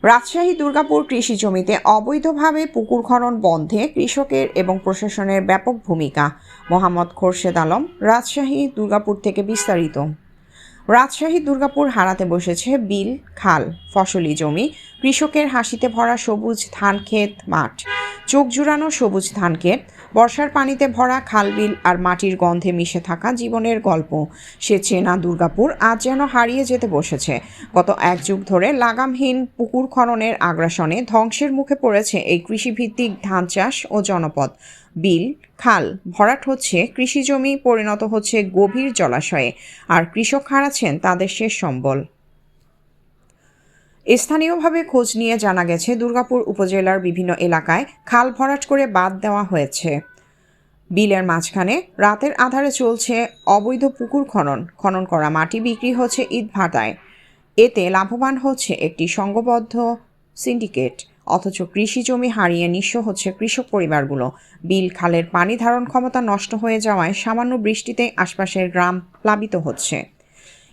রাজশাহী দুর্গাপুর কৃষি জমিতে অবৈধভাবে পুকুর খনন বন্ধে কৃষকের এবং প্রশাসনের ব্যাপক ভূমিকা। মোহাম্মদ খোরশেদ আলম, রাজশাহী দুর্গাপুর থেকে বিস্তারিত। রাজশাহী দুর্গাপুর হারাতে বসেছে বিল, খাল, ফসলি জমি, কৃষকের হাসিতে ভরা সবুজ ধানক্ষেত মাঠ, চোখ জুড়ানো সবুজ ধানক্ষেত, বর্ষার পানিতে ভরা খালবিল আর মাটির গন্ধে মিশে থাকা জীবনের গল্প। সে চেনা দুর্গাপুর আজ যেন হারিয়ে যেতে বসেছে। গত এক যুগ ধরে লাগামহীন পুকুর খননের আগ্রাসনে ধ্বংসের মুখে পড়েছে এই কৃষিভিত্তিক ধান চাষ ও জনপদ। বিল, খাল ভরাট হচ্ছে কৃষি জমি, পরিণত হচ্ছে গভীর জলাশয়ে, আর কৃষক হারাচ্ছেন তাদের শেষ সম্বল। স্থানীয়ভাবে খোঁজ নিয়ে জানা গেছে দুর্গাপুর উপজেলার বিভিন্ন এলাকায় খাল ভরাট করে বাঁধ দেওয়া হয়েছে। বিলের মাঝখানে রাতের আধারে চলছে অবৈধ পুকুর খনন করা মাটি বিক্রি হচ্ছে ইটভাটায়। এতে লাভবান হচ্ছে একটি সংঘবদ্ধ সিন্ডিকেট, অথচ কৃষি জমি হারিয়ে নিঃস্ব হচ্ছে কৃষক পরিবারগুলো। বিল, খালের পানি ধারণ ক্ষমতা নষ্ট হয়ে যাওয়ায় সামান্য বৃষ্টিতে আশপাশের গ্রাম প্লাবিত হচ্ছে।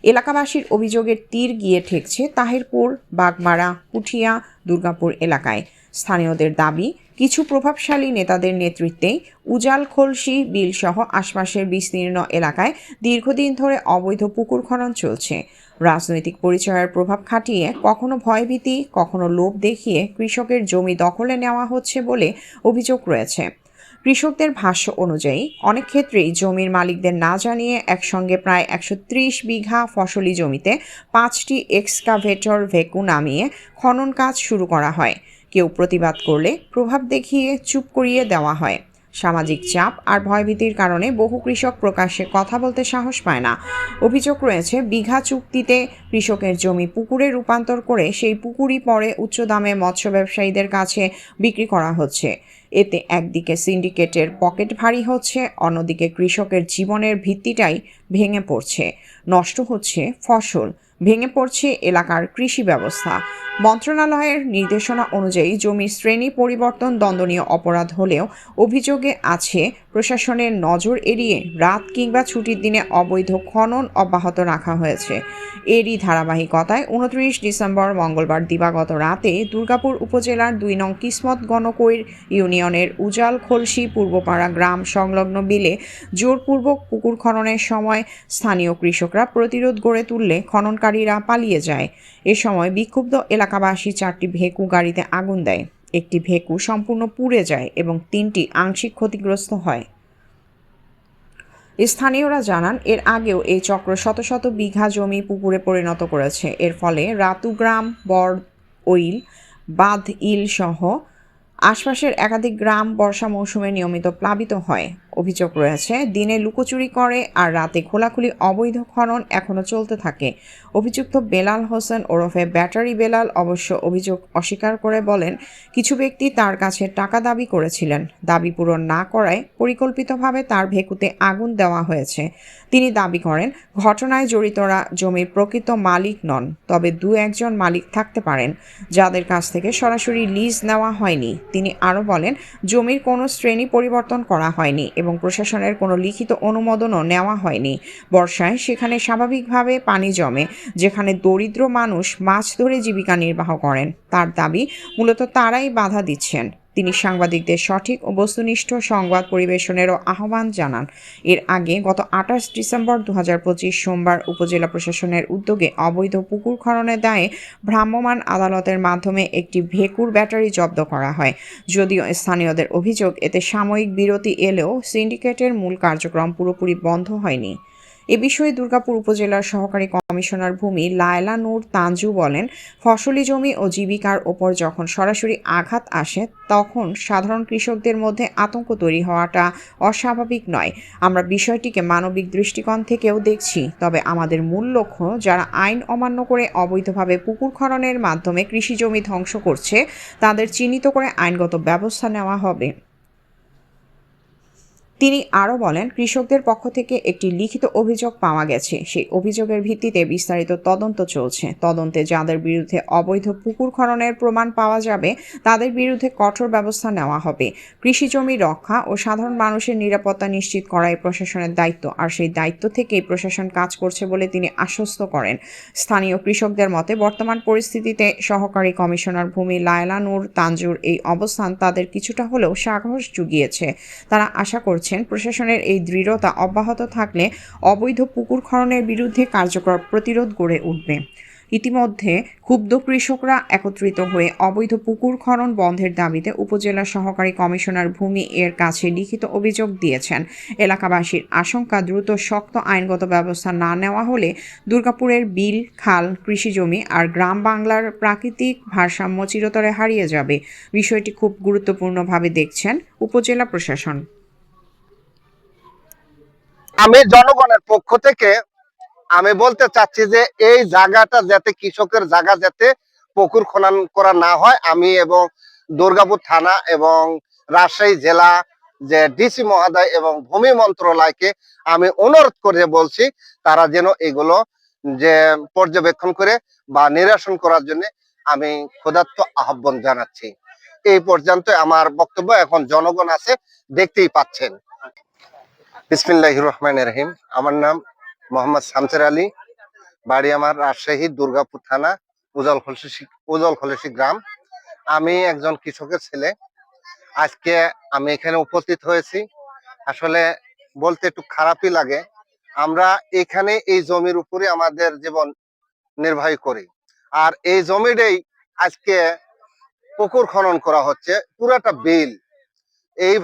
এলাকাবাসীর অভিযোগের তীর গিয়ে ঠেকছে তাহিরপুর, বাগমারা, পুঠিয়া, দুর্গাপুর এলাকায়। স্থানীয়দের দাবি, কিছু প্রভাবশালী নেতাদের নেতৃত্বেই উজাল, খলসি, বিলসহ আশপাশের বিস্তীর্ণ এলাকায় দীর্ঘদিন ধরে অবৈধ পুকুর খনন চলছে। রাজনৈতিক পরিচয়ের প্রভাব খাটিয়ে কখনো ভয়ভীতি, কখনো লোভ দেখিয়ে কৃষকের জমি দখলে নেওয়া হচ্ছে বলে অভিযোগ রয়েছে। কৃষকদের ভাষ্য অনুযায়ী অনেক ক্ষেত্রেই জমির মালিকদের না জানিয়ে একসঙ্গে প্রায় 130 বিঘা ফসলি জমিতে 5টি এক্সকাভেটর ভেকু নামিয়ে খনন কাজ শুরু করা হয়। কেউ প্রতিবাদ করলে প্রভাব দেখিয়ে চুপ করিয়ে দেওয়া হয়। সামাজিক চাপ আর ভয়ভীতির কারণে বহু কৃষক প্রকাশ্যে কথা বলতে সাহস পায় না। অভিযোগ রয়েছে, বিঘা চুক্তিতে কৃষকের জমি পুকুরে রূপান্তর করে সেই পুকুরই পরে উচ্চ দামে মৎস্য ব্যবসায়ীদের কাছে বিক্রি করা হচ্ছে। এতে একদিকে সিন্ডিকেটের পকেট ভারী হচ্ছে, অন্যদিকে কৃষকের জীবনের ভিত্তিটাই ভেঙে পড়ছে। নষ্ট হচ্ছে ফসল, ভেঙে পড়ছে এলাকার কৃষি ব্যবস্থা। মন্ত্রণালয়ের নির্দেশনা অনুযায়ী জমির শ্রেণী পরিবর্তন দণ্ডনীয় অপরাধ হলেও অভিযোগে আছে প্রশাসনের নজর এড়িয়ে রাত কিংবা ছুটির দিনে অবৈধ খনন অব্যাহত রাখা হয়েছে। এরই ধারাবাহিকতায় 29 ডিসেম্বর মঙ্গলবার দিবাগত রাতে দুর্গাপুর উপজেলার 2 নং কিসমত গণকৈর ইউনিয়নের উজাল, খলসি, পূর্বপাড়া গ্রাম সংলগ্ন বিলে জোরপূর্বক পুকুর খননের সময় স্থানীয় কৃষকরা প্রতিরোধ গড়ে তুললে খননকারীরা পালিয়ে যায়। এ সময় বিক্ষুব্ধ এলাকাবাসী 4টি ভেকু গাড়িতে আগুন দেয়। একটি ভেকু সম্পূর্ণ পুড়ে যায় এবং 3টি আংশিক ক্ষতিগ্রস্ত হয়। স্থানীয়রা জানান, এর আগেও এই চক্র শত শত বিঘা জমি পুকুরে পরিণত করেছে। এর ফলে রাতু গ্রাম, বড়ইল, বাঁধইল সহ আশপাশের একাধিক গ্রাম বর্ষা মৌসুমে নিয়মিত প্লাবিত হয়। অভিযোগ রয়েছে, দিনে লুকোচুরি করে আর রাতে খোলাখুলি অবৈধ খনন এখনও চলতে থাকে। অভিযুক্ত বেলাল হোসেন ওরফে ব্যাটারি বেলাল অবশ্য অভিযোগ অস্বীকার করে বলেন, কিছু ব্যক্তি তার কাছে টাকা দাবি করেছিলেন। দাবি পূরণ না করায় পরিকল্পিতভাবে তার ভেকুতে আগুন দেওয়া হয়েছে। তিনি দাবি করেন, ঘটনায় জড়িতরা জমির প্রকৃত মালিক নন, তবে 2-1জন মালিক থাকতে পারেন, যাদের কাছ থেকে সরাসরি লিজ নেওয়া হয়নি। তিনি আরও বলেন, জমির কোনো শ্রেণী পরিবর্তন করা হয়নি এবং প্রশাসনের কোনো লিখিত অনুমোদনও নেওয়া হয়নি। বর্ষায় সেখানে স্বাভাবিকভাবে পানি জমে, যেখানে দরিদ্র মানুষ মাছ ধরে জীবিকা নির্বাহ করেন। তার দাবি, মূলত তারাই বাধা দিচ্ছেন। তিনি সাংবাদিকদের সঠিক ও বস্তুনিষ্ঠ সংবাদ পরিবেশনেরও আহ্বান জানান। এর আগে গত 28 ডিসেম্বর 2025 সোমবার উপজেলা প্রশাসনের উদ্যোগে অবৈধ পুকুর খননের দায়ে ভ্রাম্যমাণ আদালতের মাধ্যমে একটি ভেকুর ব্যাটারি জব্দ করা হয়। যদিও স্থানীয়দের অভিযোগ, এতে সাময়িক বিরতি এলেও সিন্ডিকেটের মূল কার্যক্রম পুরোপুরি বন্ধ হয়নি। এ বিষয়ে দুর্গাপুর উপজেলার সহকারী কমিশনার ভূমি লায়লা নূর তানজু বলেন, ফসলি জমি ও জীবিকার ওপর যখন সরাসরি আঘাত আসে তখন সাধারণ কৃষকদের মধ্যে আতঙ্ক তৈরি হওয়াটা অস্বাভাবিক নয়। আমরা বিষয়টিকে মানবিক দৃষ্টিকোণ থেকেও দেখছি, তবে আমাদের মূল লক্ষ্য যারা আইন অমান্য করে অবৈধভাবে পুকুর খননের মাধ্যমে কৃষি জমি ধ্বংস করছে তাদের চিহ্নিত করে আইনগত ব্যবস্থা নেওয়া হবে। তিনি আরও বলেন, কৃষকদের পক্ষ থেকে একটি লিখিত অভিযোগ পাওয়া গেছে। সেই অভিযোগের ভিত্তিতে বিস্তারিত তদন্ত চলছে। তদন্তে যাদের বিরুদ্ধে অবৈধ পুকুর খননের প্রমাণ পাওয়া যাবে তাদের বিরুদ্ধে কঠোর ব্যবস্থা নেওয়া হবে। কৃষি জমি রক্ষা ও সাধারণ মানুষের নিরাপত্তা নিশ্চিত করাই প্রশাসনের দায়িত্ব, আর সেই দায়িত্ব থেকেই প্রশাসন কাজ করছে বলে তিনি আশ্বস্ত করেন। স্থানীয় কৃষকদের মতে বর্তমান পরিস্থিতিতে সহকারী কমিশনার ভূমি লায়লা নূর তানজুর এই অবস্থান তাদের কিছুটা হলেও সাহস জুগিয়েছে। তারা আশা করছেন প্রশাসনের এই দৃঢ়তা অব্যাহত থাকলে অবৈধ পুকুর খননের বিরুদ্ধে কার্যকর প্রতিরোধ গড়ে উঠবে। ইতিমধ্যে ক্ষুব্ধ কৃষকরা একত্রিত হয়ে অবৈধ পুকুর খনন বন্ধের দাবিতে উপজেলা সহকারী কমিশনার ভূমি এর কাছে লিখিত অভিযোগ দিয়েছেন। এলাকাবাসীর আশঙ্কা, দ্রুত শক্ত আইনগত ব্যবস্থা না নেওয়া হলে দুর্গাপুরের বিল, খাল, কৃষিজমি আর গ্রাম বাংলার প্রাকৃতিক ভারসাম্য চিরতরে হারিয়ে যাবে। বিষয়টি খুব গুরুত্বপূর্ণভাবে দেখছেন উপজেলা প্রশাসন। আমি জনগণের পক্ষ থেকে আমি বলতে চাচ্ছি যে এই জায়গাটা যাতে কৃষকের জায়গা যাতে পুকুর খনন করা না হয়, আমি এবং দুর্গাপুর থানা এবং রাজশাহী জেলা যে ডিসি মহোদয় এবং ভূমি মন্ত্রণালয়কে আমি অনুরোধ করে বলছি তারা যেন এগুলো যে পর্যবেক্ষণ করে বা নিরসন করার জন্য আমি ক্ষুধার্ত আহ্বান জানাচ্ছি। এই পর্যন্ত আমার বক্তব্য। এখন জনগণ আছে, দেখতেই পাচ্ছেন। বিসমিল্লাহির রহমানির রহিম। আমার নাম মোহাম্মদ শামসের আলী, বাড়ি আমার রাজশাহী দুর্গাপুর থানা উজল খলসি গ্রাম। আমি একজন কৃষকের ছেলে। আজকে আমি এখানে উপস্থিত হয়েছি। আসলে বলতে একটু খারাপই লাগে। আমরা এখানে এই জমির উপরে আমাদের জীবন নির্বাহ করি, আর এই জমিটাই আজকে পুকুর খনন করা হচ্ছে, পুরাটা বিল এই